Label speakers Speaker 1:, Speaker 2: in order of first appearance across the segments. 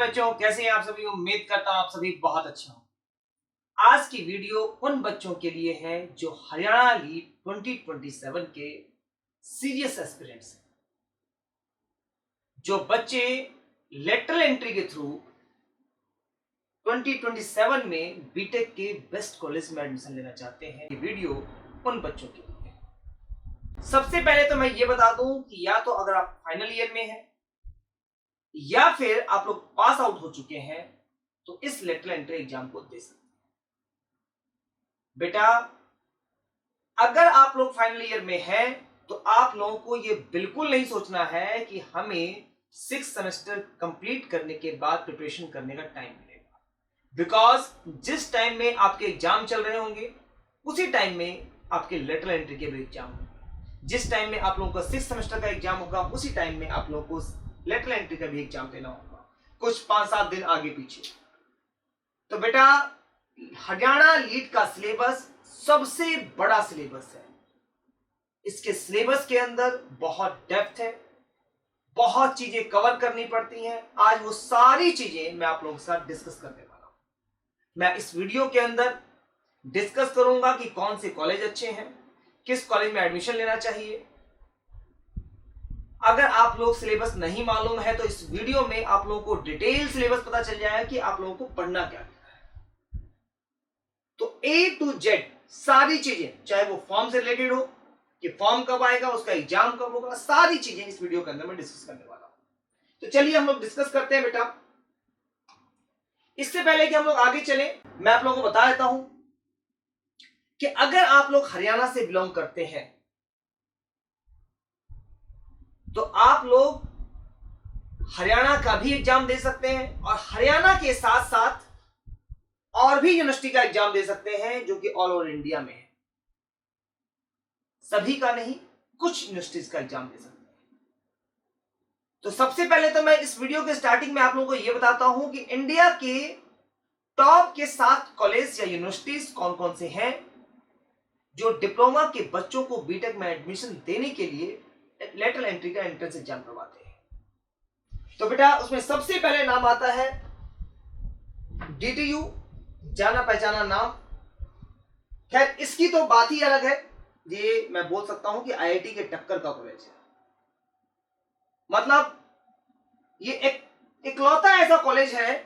Speaker 1: बच्चों, कैसे हैं आप सभी। उम्मीद करता हूं आप सभी बहुत अच्छे हो। आज की वीडियो उन बच्चों के लिए है जो हरियाणा लीग 2027 के सीरियस एस्पिरेंट्स हैं। जो बच्चे लेटरल एंट्री के थ्रू 2027 में बीटेक के बेस्ट कॉलेज में एडमिशन लेना चाहते हैं, ये वीडियो उन बच्चों के लिए है। सबसे पहले तो मैं ये बता दूं कि या तो अगर आप फाइनल ईयर में हैं या फिर आप लोग पास आउट हो चुके हैं तो इस लेटरल एंट्री एग्जाम को दे सकते हैं। बेटा, अगर आप लोग फाइनल ईयर में हैं तो आप लोगों को यह बिल्कुल नहीं सोचना है कि हमें 6 सेमेस्टर कंप्लीट करने के बाद प्रिपरेशन करने का टाइम मिलेगा। बिकॉज जिस टाइम में आपके एग्जाम चल रहे होंगे उसी टाइम में आपके लेटरल एंट्री के भी एग्जाम होंगे। जिस टाइम में आप लोगों का 6 सेमेस्टर का एग्जाम होगा उसी टाइम में आप लोगों को लेटरल एंट्री का भी एग्जाम देना होगा, कुछ 5-7 दिन आगे पीछे। तो बेटा, हरियाणा लीड का सिलेबस सबसे बड़ा सिलेबस है। इसके सिलेबस के अंदर बहुत डेप्थ है, बहुत चीजें कवर करनी पड़ती हैं। आज वो सारी चीजें मैं आप लोगों के साथ डिस्कस करने वाला हूं। मैं इस वीडियो के अंदर डिस्कस करूंगा कि कौन से कॉलेज अच्छे हैं, किस कॉलेज में एडमिशन लेना चाहिए। अगर आप लोग सिलेबस नहीं मालूम है तो इस वीडियो में आप लोगों को डिटेल सिलेबस पता चल जाएगा कि आप लोगों को पढ़ना क्या है। तो ए टू जेड सारी चीजें, चाहे वो फॉर्म से रिलेटेड हो कि फॉर्म कब आएगा, उसका एग्जाम कब होगा, सारी चीजें इस वीडियो के अंदर मैं डिस्कस करने वाला हूं। तो चलिए हम लोग डिस्कस करते हैं। बेटा, इससे पहले कि हम लोग आगे चले, मैं आप लोगों को बता देता हूं कि अगर आप लोग हरियाणा से बिलोंग करते हैं तो आप लोग हरियाणा का भी एग्जाम दे सकते हैं और हरियाणा के साथ साथ और भी यूनिवर्सिटी का एग्जाम दे सकते हैं जो कि ऑल ओवर इंडिया में है। सभी का नहीं, कुछ यूनिवर्सिटीज का एग्जाम दे सकते हैं। तो सबसे पहले तो मैं इस वीडियो के स्टार्टिंग में आप लोगों को यह बताता हूं कि इंडिया के टॉप के 7 कॉलेज या यूनिवर्सिटीज कौन कौन से हैं जो डिप्लोमा के बच्चों को बीटेक में एडमिशन देने के लिए लेटरल एंट्री का एंट्रेंस एग्जाम करवाते हैं। तो बेटा, उसमें सबसे पहले नाम आता है डीटीयू, जाना पहचाना नाम। खैर, इसकी तो बात ही अलग है। ये मैं बोल सकता हूं कि आईआईटी के टक्कर का कॉलेज है। मतलब ये एक इकलौता ऐसा कॉलेज है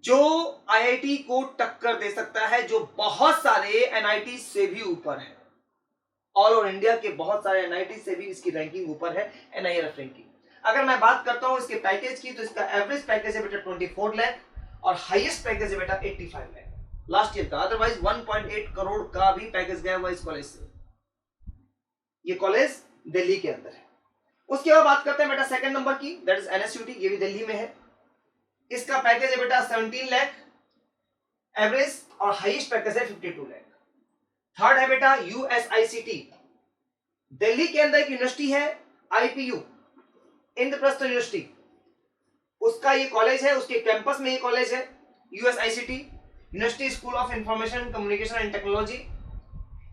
Speaker 1: जो आईआईटी को टक्कर दे सकता है, जो बहुत सारे एनआईटी से भी ऊपर है। ऑल ओवर इंडिया के बहुत सारे एनआईटी से भी इसकी रैंकिंग ऊपर है, एनआईआरएफ रैंकिंग। अगर मैं बात करता हूं इसके पैकेज की तो इसका एवरेज पैकेज है बेटा 24 लाख और हाईएस्ट पैकेज है बेटा 85 लाख लास्ट ईयर का। अदरवाइज 1.8 करोड़ का भी पैकेज गया हुआ इस कॉलेज से। ये कॉलेज दिल्ली के अंदर है। उसके बाद बात करते हैं बेटा सेकंड नंबर की, दैट इज एनएसयूटी। ये भी दिल्ली में है। इसका पैकेज है बेटा 17 लाख एवरेज और हाईएस्ट पैकेज है 52 लाख। थर्ड है बेटा यूएसआईसीटी, दिल्ली के अंदर एक यूनिवर्सिटी है, आईपीयू, इंद्रप्रस्थ यूनिवर्सिटी। उसका ये कॉलेज है, उसके कैंपस में ये कॉलेज है, USICT university school of information communication and technology.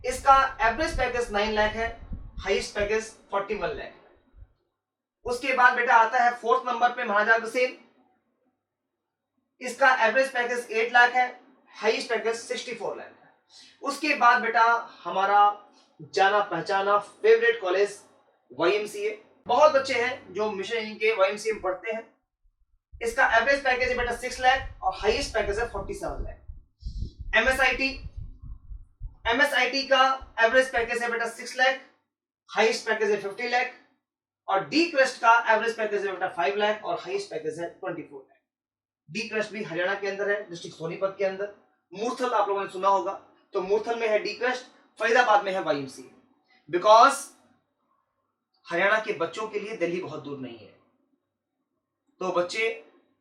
Speaker 1: इसका एवरेज पैकेज 9 लाख है, हाईएस्ट पैकेज 41 लाख। उसके बाद बेटा आता है फोर्थ नंबर पे महाराजा अग्रसेन। इसका एवरेज पैकेज 8 लाख है, हाईएस्ट पैकेज 64 लाख है। उसके बाद बेटा हमारा जाना पहचाना फेवरेट कॉलेज वाईएमसीए। बहुत बच्चे हैं जो मिशन इनके वाईएमसीए में पढ़ते हैं। इसका एवरेज पैकेज है बेटा 6 लाख और हाईएस्ट पैकेज है 47 लाख। एमएसआईटी का एवरेज पैकेज है बेटा 6 लाख, हाईएस्ट पैकेज है 50 लाख और डी क्रेस्ट का एवरेज पैकेज है बेटा 5 लाख और हाईएस्ट पैकेज है 24 लाख। डी क्रेस्ट भी हरियाणा के अंदर है, डिस्ट्रिक्ट सोनीपत के अंदर। मूर्थल आप लोगों ने सुना होगा, तो मूर्थल में है डी क्रेस्ट, फरीदाबाद में है वाईएमसीए। बिकॉज हरियाणा के बच्चों के लिए दिल्ली बहुत दूर नहीं है, तो बच्चे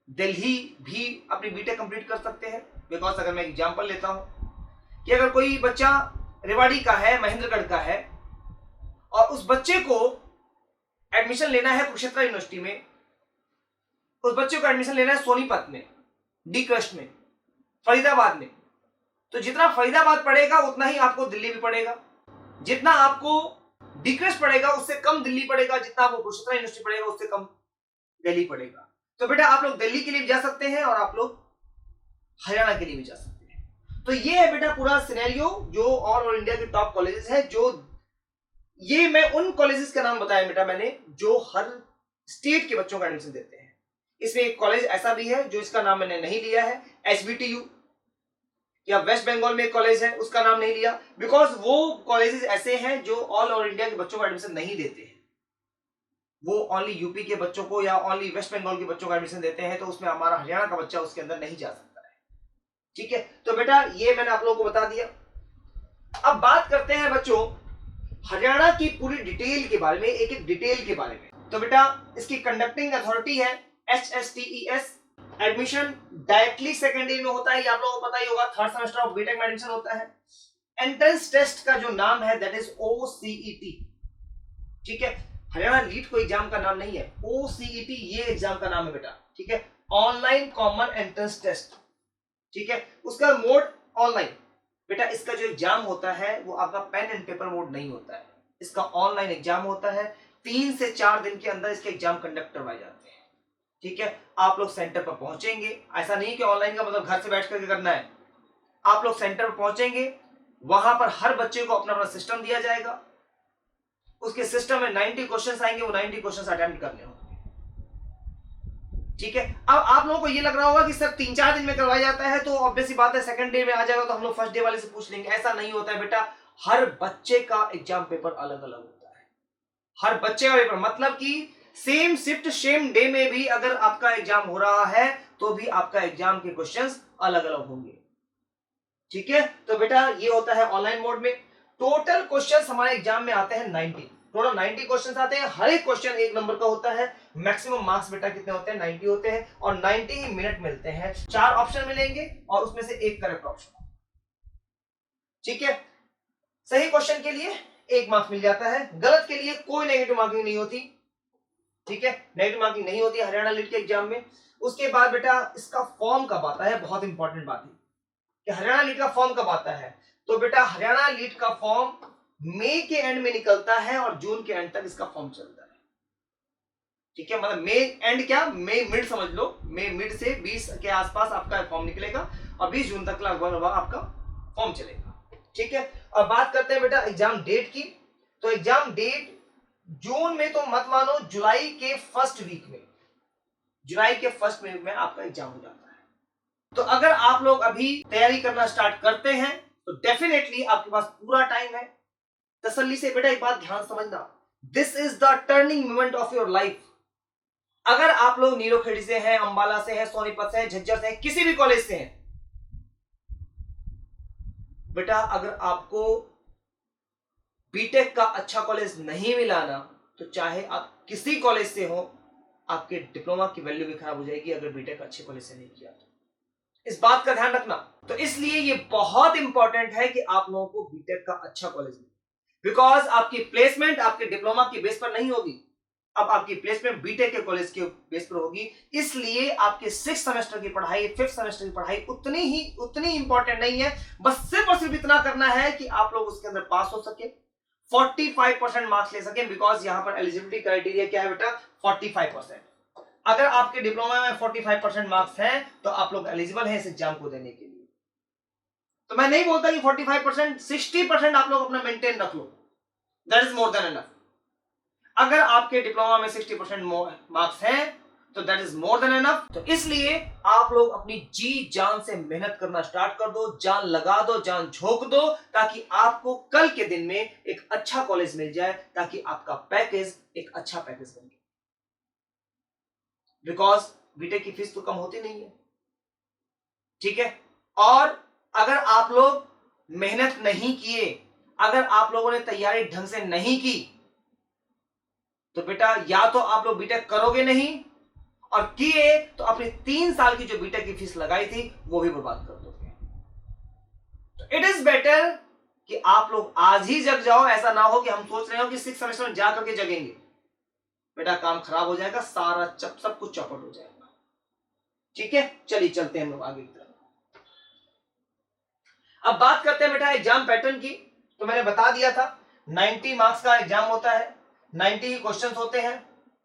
Speaker 1: दिल्ली भी अपनी बीटेक कंप्लीट कर सकते हैं। बिकॉज अगर मैं एग्जांपल लेता हूं कि अगर कोई बच्चा रेवाड़ी का है, महेंद्रगढ़ का है और उस बच्चे को एडमिशन लेना है कुरुक्षेत्र यूनिवर्सिटी में, उस बच्चे को एडमिशन लेना है सोनीपत में, डी क्रेस्ट में, फरीदाबाद में, तो जितना फरीदाबाद पड़ेगा उतना ही आपको दिल्ली भी पड़ेगा। जितना आपको डी क्रेस्ट पड़ेगा उससे कम दिल्ली पड़ेगा, जितना आपको कुरुक्षेत्र यूनिवर्सिटी पड़ेगा उससे कम दिल्ली पड़ेगा। तो बेटा आप लोग दिल्ली के लिए भी जा सकते हैं और आप लोग हरियाणा के लिए भी जा सकते हैं। तो ये है बेटा पूरा सिनेरियो जो ऑल ओवर इंडिया के टॉप कॉलेजेस है। जो ये मैं उन कॉलेजेस का नाम बताया बेटा मैंने जो हर स्टेट के बच्चों का एडमिशन देते हैं। इसमें एक कॉलेज ऐसा भी है जो इसका नाम मैंने नहीं लिया है, एसबीटीयू, या वेस्ट बंगाल में एक कॉलेज है उसका नाम नहीं लिया, बिकॉज वो कॉलेजेस ऐसे हैं जो ऑल ओवर इंडिया के बच्चों को एडमिशन नहीं देते हैं। वो ओनली यूपी के बच्चों को या ओनली वेस्ट बंगाल के बच्चों को एडमिशन देते हैं, तो उसमें हमारा हरियाणा का बच्चा उसके अंदर नहीं जा सकता है। ठीक है, तो बेटा ये मैंने आप लोगों को बता दिया। अब बात करते हैं बच्चों हरियाणा की पूरी डिटेल के बारे में, एक एक डिटेल के बारे में। तो बेटा इसकी कंडक्टिंग अथॉरिटी है HSTES। Admission directly second year में होता है, ये आप लोगों को पता ही होगा, थर्ड सेमेस्टर ऑफ बीटेक में एडमिशन होता है। एंट्रेंस टेस्ट का जो नाम है दैट इज OCET। ठीक है, हरियाणा लीट कोई एग्जाम का नाम नहीं है, OCET ये एग्जाम का नाम है बेटा। ठीक है, ऑनलाइन कॉमन एंट्रेंस टेस्ट। ठीक है, उसका मोड ऑनलाइन। बेटा इसका जो एग्जाम होता है वो आपका पेन एंड पेपर मोड नहीं होता है, इसका ऑनलाइन एग्जाम होता है। 3 से 4 दिन के अंदर इसके एग्जाम कंडक्ट करवाए जाते हैं। ठीक है, आप लोग सेंटर पर पहुंचेंगे, ऐसा नहीं कि ऑनलाइन का मतलब घर से बैठ करके करना है। आप लोग सेंटर पर पहुंचेंगे, वहां पर हर बच्चे को अपना अपना सिस्टम दिया जाएगा। उसके सिस्टम में 90 क्वेश्चंस आएंगे, वो 90 क्वेश्चंस अटेम्प्ट करने होंगे। ठीक है, अब आप लोगों को ये लग रहा होगा कि सर 3-4 दिन में करवाया जाता है तो ऑब्वियसली बात है सेकंड डे में आ जाएगा तो हम लोग फर्स्ट डे वाले से पूछ लेंगे। ऐसा नहीं होता है बेटा, हर बच्चे का एग्जाम पेपर अलग अलग होता है। हर बच्चे का पेपर मतलब कि सेम शिफ्ट सेम डे में भी अगर आपका एग्जाम हो रहा है तो भी आपका एग्जाम के क्वेश्चंस अलग अलग होंगे। ठीक है, तो बेटा ये होता है ऑनलाइन मोड में। टोटल क्वेश्चंस हमारे एग्जाम में आते हैं 90। टोटल 90 क्वेश्चंस आते हैं, हर एक क्वेश्चन 1 नंबर का होता है। मैक्सिमम मार्क्स बेटा कितने होते हैं? 90 होते हैं और 90 ही मिनट मिलते हैं। 4 ऑप्शन मिलेंगे और उसमें से एक करेक्ट ऑप्शन। ठीक है, सही क्वेश्चन के लिए 1 मार्क्स मिल जाता है, गलत के लिए कोई नेगेटिव मार्किंग नहीं होती। ठीक है, नेगेटिव मार्किंग नहीं होती हरियाणा लीट के एग्जाम में। उसके बाद बेटा इसका फॉर्म कब आता है, बहुत इंपॉर्टेंट बात है कि हरियाणा लीट का फॉर्म कब आता है। तो बेटा हरियाणा लीट का फॉर्म मई के एंड में निकलता है और जून के एंड तक इसका फॉर्म चलता है। ठीक है, मतलब मई एंड क्या, मई मिड समझ लो, मई मिड से 20 के आसपास आपका फॉर्म निकलेगा और 20 जून तक लगभग आपका फॉर्म चलेगा। ठीक है, अब बात करते हैं बेटा एग्जाम डेट की। तो एग्जाम डेट जून में तो मत मानो, जुलाई के फर्स्ट वीक में, जुलाई के फर्स्ट वीक में आपका एग्जाम हो जाता है। तो अगर आप लोग अभी तैयारी करना स्टार्ट करते हैं तो डेफिनेटली आपके पास पूरा टाइम है। तसल्ली से बेटा एक बात ध्यान समझना, this is the turning moment of your life. अगर आप लोग नीलोखेड़ी से हैं, अंबाला से हैं, सोनीपत से हैं, झज्जर से हैं, किसी भी कॉलेज से हैं, बेटा अगर आपको बीटेक का अच्छा कॉलेज नहीं मिला ना, तो चाहे आप किसी कॉलेज से हो, आपके डिप्लोमा की वैल्यू भी खराब हो जाएगी अगर बीटेक अच्छे कॉलेज से नहीं किया तो। इस बात का ध्यान रखना। तो इसलिए ये बहुत इंपॉर्टेंट है कि आप लोगों को बीटेक का अच्छा कॉलेज मिले, बिकॉज आपकी प्लेसमेंट आपके डिप्लोमा की बेस पर नहीं होगी, अब आपकी प्लेसमेंट बीटेक के कॉलेज के बेस पर होगी। इसलिए आपके 6 सेमेस्टर की पढ़ाई, 5th सेमेस्टर की पढ़ाई उतनी इंपॉर्टेंट नहीं है। बस सिर्फ और सिर्फ इतना करना है कि आप लोग उसके अंदर पास हो सके, 45% मार्क्स ले सके, बिकॉज यहां पर एलिजिबिलिटी क्राइटेरिया क्या है बेटा, 45%। अगर आपके डिप्लोमा में 45% मार्क्स हैं तो आप लोग एलिजिबल हैं इस एग्जाम को देने के लिए। तो मैं नहीं बोलता कि 45%, 60% आप लोग अपना मेंटेन रख लो, that is more than enough. अगर आपके डिप्लोमा में 60% मार्क्स हैं तो that is more than enough. तो इसलिए आप लोग अपनी जी जान से मेहनत करना स्टार्ट कर दो, जान लगा दो, जान झोंक दो, ताकि आपको कल के दिन में एक अच्छा कॉलेज मिल जाए, ताकि आपका पैकेज एक अच्छा पैकेज बन जाए। बिकॉज बीटेक की फीस तो कम होती नहीं है। ठीक है, और अगर आप लोग मेहनत नहीं किए, अगर आप लोगों ने तैयारी ढंग से नहीं की, तो बेटा या तो आप लोग बीटेक करोगे नहीं, और किए तो अपनी 3 साल की जो बीटेक की फीस लगाई थी वो भी बर्बाद कर दोगे। तो इट इज बेटर कि आप लोग आज ही जग जाओ। ऐसा ना हो कि हम सोच रहे हो कि 6 सेमेस्टर में जाकर के जगेंगे, बेटा काम खराब हो जाएगा, सारा सब कुछ चौपट हो जाएगा। ठीक है, चलिए चलते हैं हम लोग आगे की तरफ। अब बात करते हैं बेटा एग्जाम पैटर्न की। तो मैंने बता दिया था 90 मार्क्स का एग्जाम होता है, 90 क्वेश्चंस होते हैं।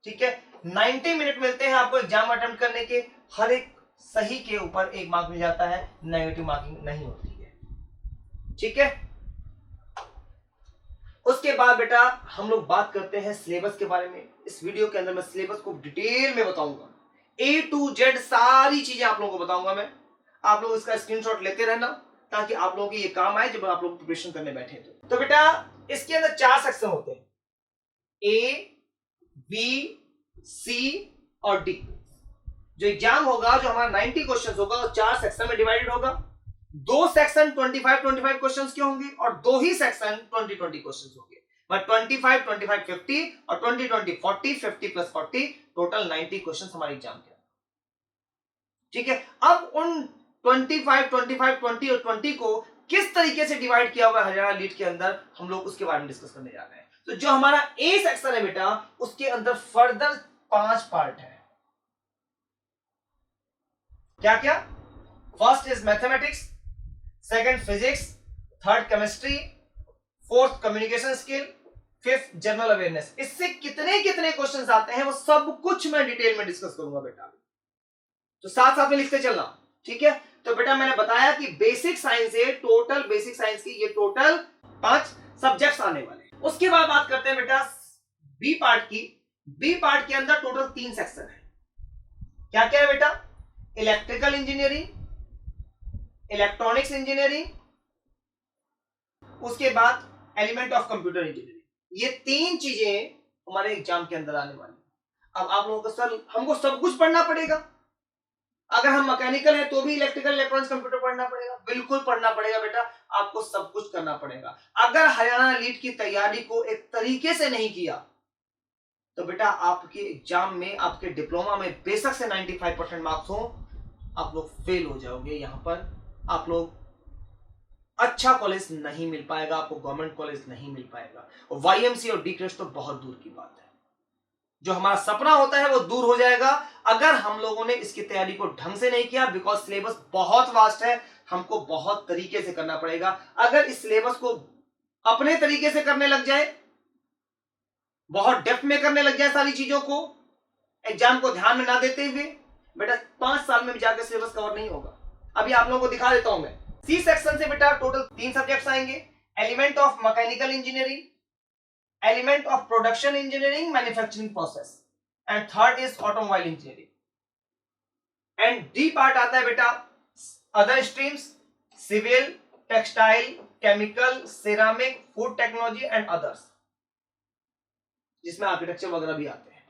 Speaker 1: ठीक है, 90 मिनट मिलते हैं आपको एग्जाम अटेम्प्ट करने के। हर एक सही के ऊपर 1 मार्क मिल जाता है, नेगेटिव मार्किंग नहीं होती है। ठीक है, उसके बाद बेटा हम लोग बात करते हैं सिलेबस के बारे में। इस वीडियो के अंदर मैं सिलेबस को डिटेल में बताऊंगा, A to Z सारी चीजें आप लोगों को बताऊंगा मैं। आप लोग इसका स्क्रीनशॉट लेते रहना ताकि आप लोगों को ये काम आए जब आप लोग प्रिपरेशन करने बैठे। तो बेटा इसके अंदर 4 सेक्शन होते हैं, A, B, C और D। जो एग्जाम होगा, जो हमारा 90 क्वेश्चन होगा, वो 4 सेक्शन में डिवाइडेड होगा। 2 सेक्शन 25 क्वेश्चंस के होंगे और 2 ही सेक्शन 20 क्वेश्चंस होंगे। बट 25 50 और 20 40 50 प्लस 40 टोटल 90 क्वेश्चंस हमारे एग्जाम के। ठीक है, अब उन 25 20 और 20 को किस तरीके से डिवाइड किया हुआ है हरियाणा लीट के अंदर, हम लोग उसके बारे में डिस्कस करने जा रहे हैं। तो जो हमारा ए सेक्शन है बेटा, उसके अंदर फर्दर 5 पार्ट है। क्या क्या? First is mathematics, second physics, third chemistry, fourth communication skill, fifth general awareness. इससे कितने कितने क्वेश्चंस आते हैं वो सब कुछ मैं डिटेल में डिस्कस करूंगा बेटा, तो साथ साथ में लिखते चलना। ठीक है, तो बेटा मैंने बताया कि बेसिक साइंस है, टोटल बेसिक साइंस की ये टोटल 5 सब्जेक्ट्स आने वाले हैं। उसके बाद बात करते हैं बेटा बी पार्ट की। बी पार्ट के अंदर टोटल 3 सेक्शन है। क्या क्या है बेटा? इलेक्ट्रिकल इंजीनियरिंग, इलेक्ट्रॉनिक्स इंजीनियरिंग, उसके बाद एलिमेंट ऑफ कंप्यूटर इंजीनियरिंग। ये 3 चीजें हमारे एग्जाम के अंदर आने वाली। अब आप लोगों को सर हमको सब कुछ पढ़ना पड़ेगा? अगर हम मैकेनिकल है तो भी इलेक्ट्रिकल इलेक्ट्रॉनिक्स कंप्यूटर पढ़ना पड़ेगा? बिल्कुल पढ़ना पड़ेगा बेटा, आपको सब कुछ करना पड़ेगा। अगर हरियाणा लीट की तैयारी को एक तरीके से नहीं किया तो बेटा आपके एग्जाम में, आपके डिप्लोमा में बेशक से 95% मार्क्स हो, आप लोग फेल हो जाओगे। यहां पर आप लोग अच्छा कॉलेज नहीं मिल पाएगा, आपको गवर्नमेंट कॉलेज नहीं मिल पाएगा। वाईएमसी और डी क्रेस्ट तो बहुत दूर की बात है। जो हमारा सपना होता है वो दूर हो जाएगा अगर हम लोगों ने इसकी तैयारी को ढंग से नहीं किया। बिकॉज सिलेबस बहुत वास्ट है, हमको बहुत तरीके से करना पड़ेगा। अगर इस सिलेबस को अपने तरीके से करने लग जाए, बहुत डेप्थ में करने लग जाए सारी चीजों को, एग्जाम को ध्यान में ना देते हुए, बेटा 5 साल में जाकर सिलेबस कवर नहीं होगा। अभी आप लोगों को दिखा देता हूं मैं। सी सेक्शन से बेटा टोटल 3 सब्जेक्ट्स आएंगे, element of mechanical engineering, element of production engineering, manufacturing process, and third is automobile engineering. And D part आता है बेटा other streams, civil, textile, chemical, ceramic, food technology and others, जिसमें architecture वगैरह भी आते हैं।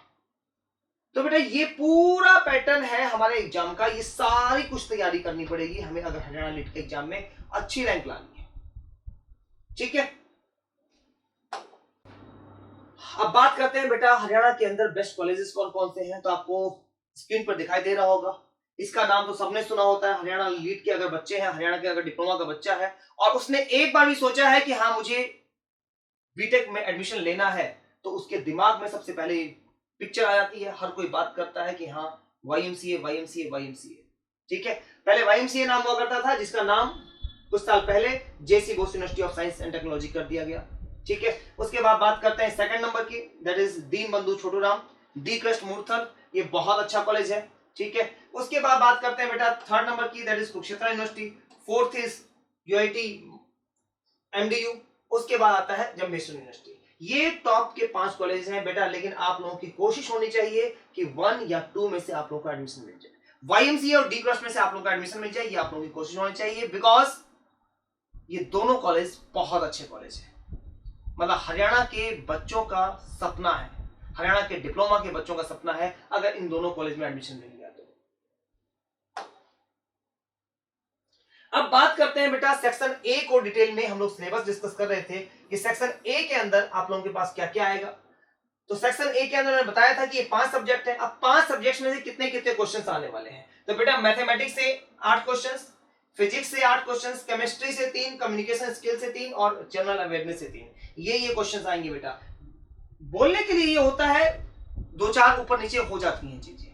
Speaker 1: तो बेटा ये पूरा पैटर्न है हमारे एग्जाम का, ये सारी कुछ तैयारी करनी पड़ेगी हमें अगर हरियाणा लीट के एग्जाम में अच्छी रैंक लानी है। ठीक है, अब बात करते हैं बेटा हरियाणा के अंदर बेस्ट कॉलेजेस कौन कौन से हैं। तो आपको स्क्रीन पर दिखाई दे रहा होगा, इसका नाम तो सबने सुना होता है। हरियाणा लीट के अगर बच्चे हैं, हरियाणा के अगर डिप्लोमा का बच्चा है और उसने एक बार भी सोचा है कि हाँ मुझे बीटेक में एडमिशन लेना है, तो उसके दिमाग में सबसे पहले पिक्चर आ जाती है। हर कोई बात करता है कि हाँ वाईएमसीए वाईएमसीए वाईएमसीए। ठीक है, पहले वाईएमसीए नाम हुआ करता था, जिसका नाम कुछ साल पहले J C Bose university of science and technology कर दिया गया। ठीक है, उसके बाद बात करते हैं सेकंड नंबर की, दैट इज दीन बंधु छोटूराम डी क्रेस्ट मूर्थल, ये बहुत अच्छा कॉलेज है। ठीक है, उसके बाद बात करते हैं बेटा थर्ड नंबर की, that is Kurukshetra university, fourth is UIT MDU, उसके बाद आता है जम्बेश्वर यूनिवर्सिटी। ये टॉप के 5 कॉलेज हैं बेटा, लेकिन आप लोगों की कोशिश होनी चाहिए कि 1 या 2 में से आप लोगों को एडमिशन मिल जाए। वाईएमसीए और डी क्रेस्ट में से आप लोगों को एडमिशन मिल जाए, ये आप लोगों की कोशिश होनी चाहिए। बिकॉज ये दोनों कॉलेज बहुत अच्छे कॉलेज हैं, मतलब हरियाणा के बच्चों का सपना है, हरियाणा के डिप्लोमा के बच्चों का सपना है अगर इन दोनों कॉलेज में एडमिशन मिल गया तो। अब बात करते हैं बेटा सेक्शन ए को डिटेल में। हम लोग सिलेबस डिस्कस कर रहे थे कि सेक्शन ए के अंदर आप लोगों के पास क्या क्या आएगा। तो सेक्शन ए के अंदर मैंने बताया था कि ये 5 सब्जेक्ट है। अब 5 सब्जेक्ट में से कितने कितने क्वेश्चन आने वाले हैं। तो बेटा मैथमेटिक्स से 8 क्वेश्चन, फिजिक्स से 8 क्वेश्चंस, केमिस्ट्री से 3, कम्युनिकेशन स्किल से 3 और जनरल अवेयरनेस से 3। ये क्वेश्चंस आएंगे बेटा। बोलने के लिए ये होता है 2-4 ऊपर नीचे हो जाती हैं चीजें।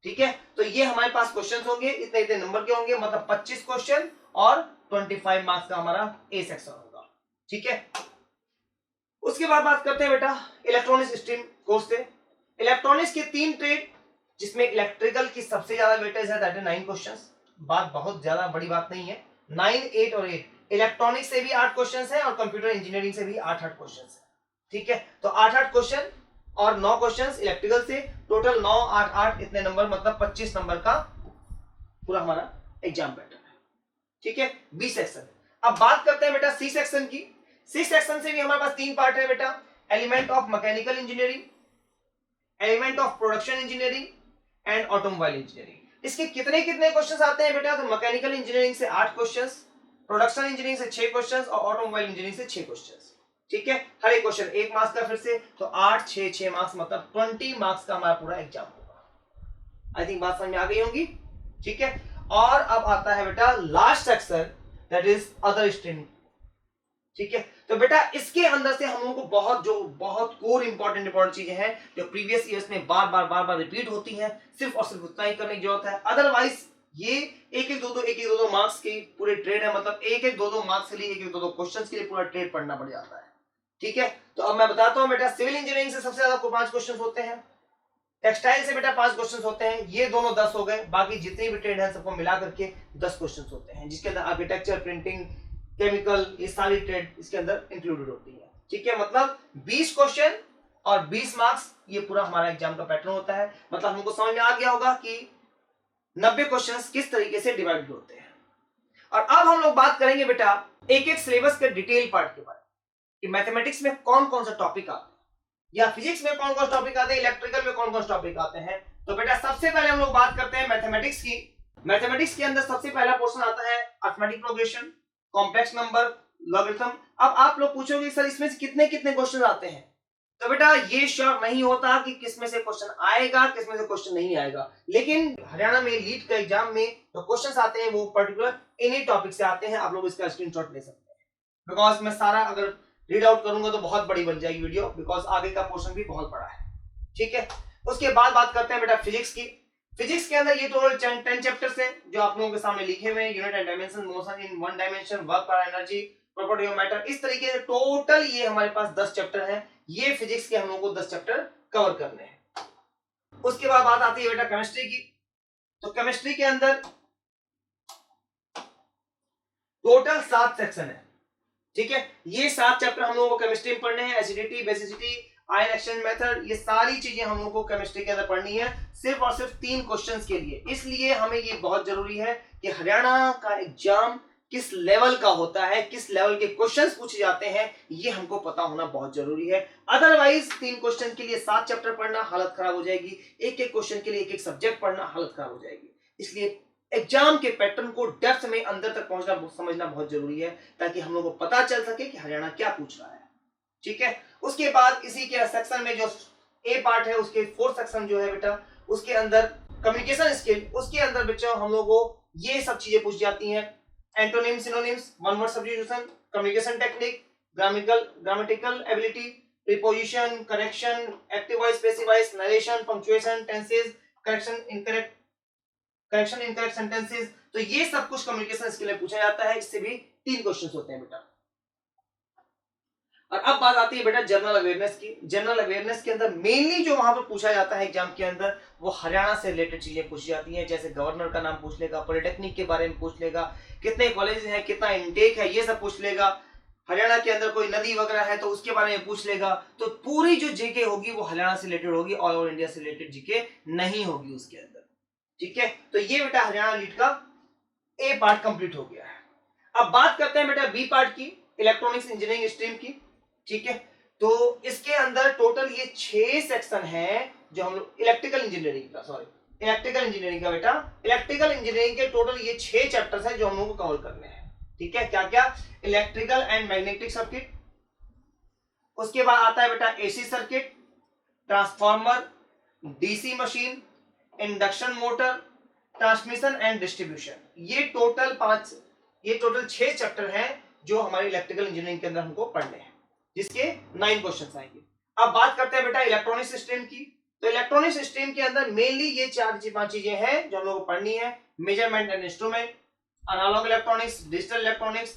Speaker 1: ठीक है, तो ये हमारे पास क्वेश्चंस होंगे, इतने इतने नंबर के होंगे, मतलब 25 क्वेश्चन और 25 मार्क्स का हमारा ए सेक्शन होगा। ठीक है, उसके बाद बात करते हैं बेटा इलेक्ट्रॉनिक्स स्ट्रीम कोर्स से। इलेक्ट्रॉनिक्स के 3 ट्रेड, जिसमें इलेक्ट्रिकल की सबसे ज्यादा वेटेज है, दैट इज 9 क्वेश्चंस। बात बहुत ज्यादा बड़ी बात नहीं है, 9, 8 और 8। इलेक्ट्रॉनिक्स से भी 8 क्वेश्चंस है और कंप्यूटर इंजीनियरिंग से भी 8-8 क्वेश्चंस है। ठीक है, तो 8-8 क्वेश्चन और 9 क्वेश्चंस इलेक्ट्रिकल से, टोटल 9, 8, 8 इतने नंबर, मतलब 25 नंबर का पूरा हमारा एग्जाम पैटर्न है। ठीक है, बी सेक्शन। अब बात करते हैं बेटा सी सेक्शन की। सी सेक्शन से भी हमारे पास 3 पार्ट है बेटा, element of mechanical engineering, element of production engineering and automobile engineering. इसके कितने कितने क्वेश्चंस आते हैं बेटा, तो मैकेनिकल इंजीनियरिंग से 8 क्वेश्चंस, प्रोडक्शन इंजीनियरिंग से 6 क्वेश्चंस और ऑटोमोबाइल इंजीनियरिंग से 6 क्वेश्चंस। ठीक है, हर एक क्वेश्चन 1 मार्क्स का, फिर से तो 8, 6, 6 मार्क्स, मतलब 20 मार्क्स का हमारा पूरा एग्जाम होगा। आई थिंक बात समझ में आ गई होगी। ठीक है, और अब आता है बेटा last section, that is other stream. ठीक है, तो बेटा इसके अंदर से हम लोगों को बहुत कोर इंपॉर्टेंट चीजें हैं जो प्रीवियस ईयर्स में बार बार रिपीट होती हैं, सिर्फ और सिर्फ उतना ही करने की जरूरत है। अदरवाइज ये एक एक दो दो मार्क्स की पूरे ट्रेड है, मतलब एक एक दो मार्क्स के लिए, एक एक दो क्वेश्चंस के लिए पूरा ट्रेड पढ़ना पड़ जाता है। ठीक है, तो अब मैं बताता हूं बेटा, सिविल इंजीनियरिंग से सबसे ज्यादा 5 क्वेश्चन होते हैं, टेक्सटाइल से बेटा 5 क्वेश्चन होते हैं, ये दोनों 10 हो गए, बाकी जितने भी ट्रेड है सबको मिला करके 10 क्वेश्चन होते हैं, जिसके अंदर आर्किटेक्चर, प्रिंटिंग, केमिकल, ये सारी ट्रेड इसके अंदर इंक्लूडेड होती है। ठीक है, मतलब 20 क्वेश्चन और 20 मार्क्स, ये पूरा हमारा एग्जाम का पैटर्न होता है। मतलब हमको समझ में आ गया होगा कि 90 क्वेश्चन किस तरीके से डिवाइड होते हैं। और अब हम लोग बात करेंगे बेटा एक एक सिलेबस के डिटेल पार्ट के बारे में, कि मैथमेटिक्स में कौन कौन सा टॉपिक आते हैं, या फिजिक्स में कौन कौन सा टॉपिक आते हैं, इलेक्ट्रिकल में कौन कौन सा टॉपिक आते हैं। तो बेटा सबसे पहले हम लोग बात करते हैं मैथमेटिक्स की। मैथमेटिक्स के अंदर सबसे पहला पोर्शन आता है arithmetic progression, complex number, logarithm. अब आप लोग पूछोगे सर इसमें से कितने कितने क्वेश्चन आते हैं, तो बेटा ये श्योर नहीं होता कि किसमें से क्वेश्चन आएगा, किसमें से क्वेश्चन नहीं आएगा, लेकिन हरियाणा में लीड के एग्जाम में जो क्वेश्चंस आते हैं वो पर्टिकुलर इन्हीं टॉपिक से आते हैं। आप लोग इसका स्क्रीनशॉट ले सकते हैं, बिकॉज मैं सारा अगर रीड आउट करूंगा तो बहुत बड़ी बन जाएगी वीडियो, बिकॉज आगे का पोर्शन भी बहुत बड़ा है। ठीक है, उसके बाद बात करते हैं बेटा फिजिक्स की। फिजिक्स के अंदर ये टोटल 10 चैप्टर्स हैं जो आप लोगों के सामने लिखे हुए हैं, unit and dimension, motion in one dimension, work पर एनर्जी, प्रॉपर्टी ऑफ मैटर, इस तरीके से टोटल ये हमारे पास 10 चैप्टर हैं। ये फिजिक्स के हम लोगों को 10 चैप्टर कवर करने हैं। उसके बाद बात आती है बेटा केमिस्ट्री की। तो केमिस्ट्री के अंदर टोटल 7 सेक्शन है। ठीक है, ये 7 चैप्टर हम लोगों को केमिस्ट्री में पढ़ने हैं, acidity, basicity, ion exchange method, ये सारी चीजें हम लोगों को केमिस्ट्री के अंदर पढ़नी है, सिर्फ और सिर्फ 3 क्वेश्चंस के लिए। इसलिए हमें ये बहुत जरूरी है कि हरियाणा का एग्जाम किस लेवल का होता है, किस लेवल के क्वेश्चंस पूछे जाते हैं, ये हमको पता होना बहुत जरूरी है। अदरवाइज 3 क्वेश्चन के लिए 7 चैप्टर पढ़ना हालत खराब हो जाएगी, एक एक क्वेश्चन के लिए एक एक सब्जेक्ट पढ़ना हालत खराब हो जाएगी। इसलिए एग्जाम के पैटर्न को डेप्थ में अंदर तक पहुंचना समझना बहुत जरूरी है, ताकि हम लोगों को पता चल सके कि हरियाणा क्या पूछ रहा है। ठीक है, उसके बाद इसी के सेक्शन में जो ए पार्ट है, उसके 4th सेक्शन जो है बेटा, उसके अंदर कम्युनिकेशन स्किल, उसके अंदर बच्चों हम लोगों को ये सब चीजें पूछ जाती हैं, antonym, synonyms, one word substitution, communication technique, grammatical ability, preposition, correction, active voice, passive voice, narration, punctuation, tenses, correction incorrect sentences. तो ये सब कुछ कम्युनिकेशन स्किल में पूछा जाता है, इससे भी 3 क्वेश्चंस होते हैं बेटा। और अब बात आती है बेटा जनरल अवेयरनेस की। जनरल अवेयरनेस के अंदर मेनली जो वहां पर पूछा जाता है एग्जाम के अंदर, वो हरियाणा से रिलेटेड चीजें पूछी जाती हैं, जैसे गवर्नर का नाम पूछ लेगा, पॉलिटेक्निक के बारे में पूछ लेगा, कितने कॉलेज हैं, कितना इनटेक है, ये सब पूछ लेगा, हरियाणा के अंदर कोई नदी वगैरह है तो उसके बारे में पूछ लेगा। तो पूरी जो जीके होगी वो हरियाणा से रिलेटेड होगी, ऑल ओवर इंडिया से रिलेटेड जीके नहीं होगी उसके अंदर। ठीक है, तो ये बेटा हरियाणा लीड का ए पार्ट कंप्लीट हो गया है। अब बात करते हैं बेटा बी पार्ट की, इलेक्ट्रॉनिक्स इंजीनियरिंग स्ट्रीम की। ठीक है, तो इसके अंदर टोटल ये 6 सेक्शन है जो हम लोग इलेक्ट्रिकल इंजीनियरिंग का बेटा, इलेक्ट्रिकल इंजीनियरिंग के टोटल ये 6 चैप्टर्स हैं जो हम लोग को कवर करने हैं। ठीक है, क्या क्या, इलेक्ट्रिकल एंड मैग्नेटिक सर्किट, उसके बाद आता है बेटा AC circuit, transformer, DC machine, induction motor, transmission and distribution. ये टोटल 6 चैप्टर हैं जो हमारे इलेक्ट्रिकल इंजीनियरिंग के अंदर हमको पढ़ने हैं, जिसके 9 क्वेश्चंस आएंगे। अब बात करते हैं बेटा इलेक्ट्रॉनिक्स स्ट्रीम की। तो इलेक्ट्रॉनिक्स स्ट्रीम के अंदर मेनली ये 4-5 चीजें हैं जो हम लोग को पढ़नी है, measurement and instrument, analogue electronics, digital electronics,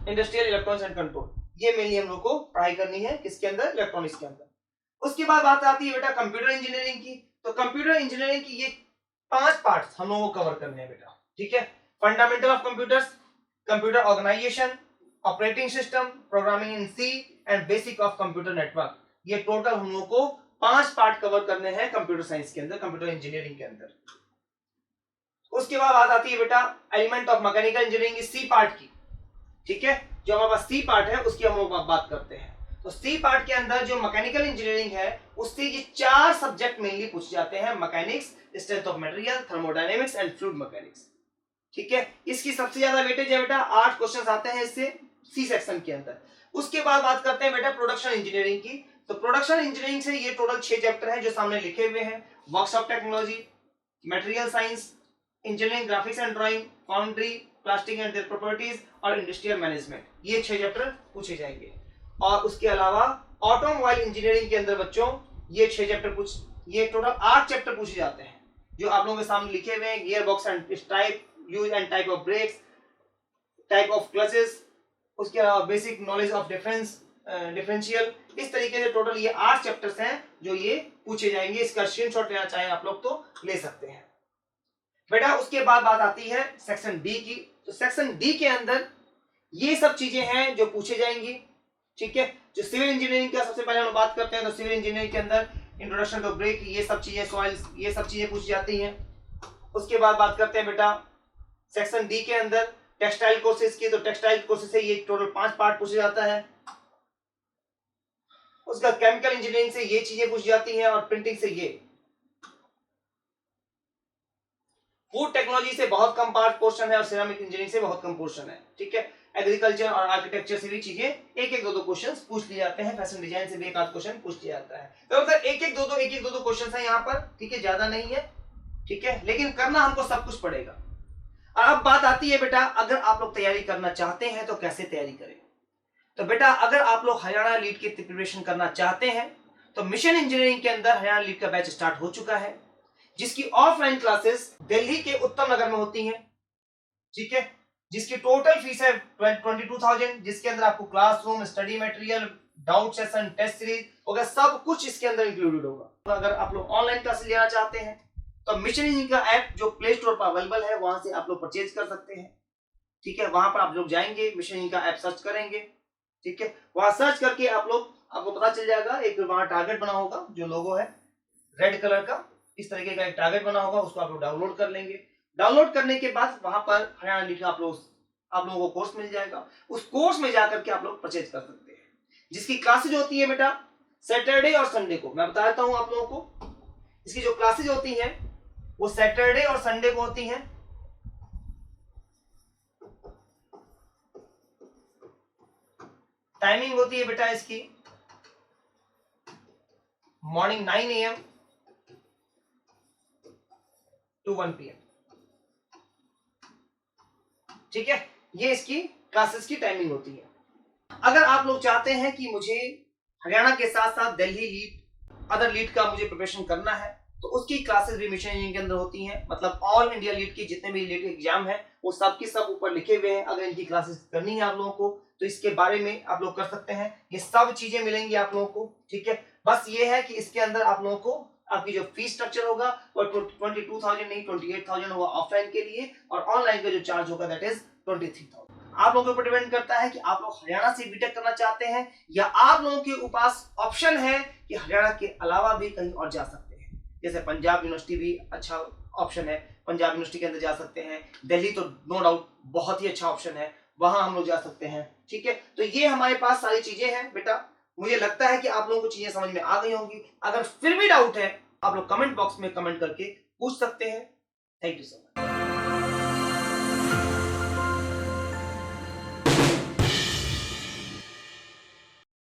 Speaker 1: industrial electronics and control. ये मेनली हम लोग को पढ़ाई करनी है किसके अंदर, इलेक्ट्रॉनिक्स के अंदर। उसके बाद बात आती है बेटा कंप्यूटर इंजीनियरिंग की। तो कंप्यूटर इंजीनियरिंग की ये 5 पार्ट्स हम लोगों को कवर करने हैं बेटा, ठीक है। Fundamental of computers, computer organisation, operating system, programming in C and basic of computer network. ये टोटल हम लोगों को 5 पार्ट कवर करने हैं कंप्यूटर साइंस के अंदर, कंप्यूटर इंजीनियरिंग के अंदर। उसके बाद बात आती है बेटा एलिमेंट ऑफ मैकेनिकल इंजीनियरिंग की सी पार्ट की, ठीक है। जो हमारे पास सी पार्ट है उसकी हम लोग बात करते हैं। तो सी पार्ट के अंदर जो मैकेनिकल इंजीनियरिंग है उससे ये 4 सब्जेक्ट मेनली पूछे जाते हैं, mechanics, strength of material, thermodynamics and fluid mechanics, ठीक है। इसकी सबसे ज्यादा वेटेज है बेटा, 8 क्वेश्चंस आते हैं इससे सी सेक्शन के अंदर। उसके बाद बात करते हैं बेटा प्रोडक्शन इंजीनियरिंग की। तो प्रोडक्शन इंजीनियरिंग से ये टोटल 6 चैप्टर हैं जो सामने लिखे हुए हैं। Workshop technology, material science, engineering graphics and drawing, foundry, plastic and their properties और इंडस्ट्रियल मैनेजमेंट, ये 6 चैप्टर पूछे जाएंगे। और उसके अलावा ऑटोमोबाइल इंजीनियरिंग के अंदर बच्चों ये 6 चैप्टर ये टोटल 8 चैप्टर पूछे जाते हैं जो आप लोगों के सामने लिखे हुए हैं। Gear box and type, use and type of brakes, type of clutches, उसके अलावा बेसिक नॉलेज ऑफ डिफरेंशियल, इस तरीके से टोटल ये 8 चैप्टर्स हैं जो ये पूछे जाएंगे। इसका स्क्रीनशॉट लेना चाहें आप लोग तो ले सकते हैं बेटा। उसके बाद बात आती है सेक्शन डी की। तो सेक्शन डी के अंदर ये सब चीजें हैं जो पूछे जाएंगी, ठीक है। जो सिविल इंजीनियरिंग का सबसे पहले हम बात करते हैं तो सिविल इंजीनियरिंग के अंदर इंट्रोडक्शन टू ब्रेक, ये सब चीजें, सॉइल्स, ये सब चीजें पूछी जाती हैं। उसके बाद बात करते हैं बेटा सेक्शन डी के अंदर टेक्सटाइल कोर्सेज की। तो टेक्सटाइल कोर्सेज से ये टोटल 5 पार्ट पूछे जाता है। उसका केमिकल इंजीनियरिंग से ये चीजें पूछी जाती हैं और प्रिंटिंग से ये। फूड टेक्नोलॉजी से बहुत कम पार्ट पोर्शन है और सिरेमिक इंजीनियरिंग से बहुत कम पोर्शन है, ठीक है। एग्रीकल्चर और आर्किटेक्चर से भी चीजें एक एक दो क्वेश्चन पूछ लिए जाते हैं। फैशन डिजाइन से भी एक आध क्वेश्चन पूछ लिया जाता है। तो मतलब एक एक दो क्वेश्चन है यहाँ पर, ठीक है, ज्यादा नहीं है, ठीक है, लेकिन करना हमको सब कुछ पड़ेगा। अब बात आती है बेटा अगर आप लोग तैयारी करना चाहते हैं तो कैसे तैयारी करें। तो बेटा अगर आप लोग हरियाणा लीड की प्रिपरेशन करना चाहते हैं तो मिशन इंजीनियरिंग के अंदर हरियाणा लीड का बैच स्टार्ट हो चुका है, जिसकी ऑफलाइन क्लासेस दिल्ली के उत्तम नगर में होती हैं, ठीक है, जिसकी टोटल फीस है 22,000, जिसके अंदर आपको classroom, study material, doubt session, test series वगैरह सब कुछ इसके अंदर इंक्लूडेड होगा। तो अगर आप लोग ऑनलाइन क्लासेस लेना चाहते हैं तो मिशन इंजीनियरिंग का ऐप जो प्ले स्टोर पर अवेलेबल है वहां से आप लोग परचेज कर सकते हैं, ठीक है। वहां पर आप लोग जाएंगे, मिशन इंजीनियरिंग का ऐप सर्च करेंगे, ठीक है। वहां सर्च करके आपको पता चल जाएगा, एक वहां टारगेट बना होगा, जो लोगो है रेड कलर का, इस तरीके का एक टारगेट बना होगा, उसको आप लोग डाउनलोड कर लेंगे। डाउनलोड करने के बाद वहां पर हरियाणा लीड का आप लोगों को कोर्स मिल जाएगा। उस कोर्स में जाकर के आप लोग परचेज कर सकते हैं, जिसकी क्लासेज होती है बेटा सैटरडे और संडे को। मैं बता देता हूं आप लोगों को, इसकी जो क्लासेज होती हैं वो सैटरडे और संडे को होती हैं। टाइमिंग होती है बेटा इसकी मॉर्निंग 9 AM टू 1 PM, ठीक है। ये इसकी क्लासेस की टाइमिंग होती है। अगर आप लोग चाहते हैं कि मुझे हरियाणा के साथ साथ दिल्ली लीड, अदर लीड का मुझे प्रिपरेशन करना है तो उसकी क्लासेस भी मिशन इंजीनियरिंग के अंदर होती हैं। मतलब ऑल इंडिया लीड की जितने भी लीड एग्जाम है वो सब की सब ऊपर लिखे हुए हैं। अगर इनकी क्लासेस करनी है आप लोगों को तो इसके बारे में आप लोग कर सकते हैं, ये सब चीजें मिलेंगी आप लोगों को, ठीक है। बस ये है कि इसके अंदर आप लोगों को आपकी जो फीस स्ट्रक्चर होगा वो 22,000 नहीं 28,000 होगा ऑफलाइन के लिए, और ऑनलाइन का जो चार्ज होगा दैट इज 23,000। आप लोगों के ऊपर डिपेंड करता है कि आप लोग हरियाणा से बीटेक करना चाहते हैं या आप लोगों के पास ऑप्शन है कि हरियाणा के अलावा भी कहीं और जा सकते हैं। जैसे पंजाब यूनिवर्सिटी भी अच्छा ऑप्शन है, पंजाब यूनिवर्सिटी के अंदर जा सकते हैं। दिल्ली तो नो डाउट बहुत ही अच्छा ऑप्शन है, वहां हम लोग जा सकते हैं, ठीक है। तो ये हमारे पास सारी चीजें हैं बेटा। मुझे लगता है कि आप लोगों को चीजें समझ में आ गई होंगी। अगर फिर भी डाउट है आप लोग कमेंट बॉक्स में कमेंट करके पूछ सकते हैं। Thank you so much.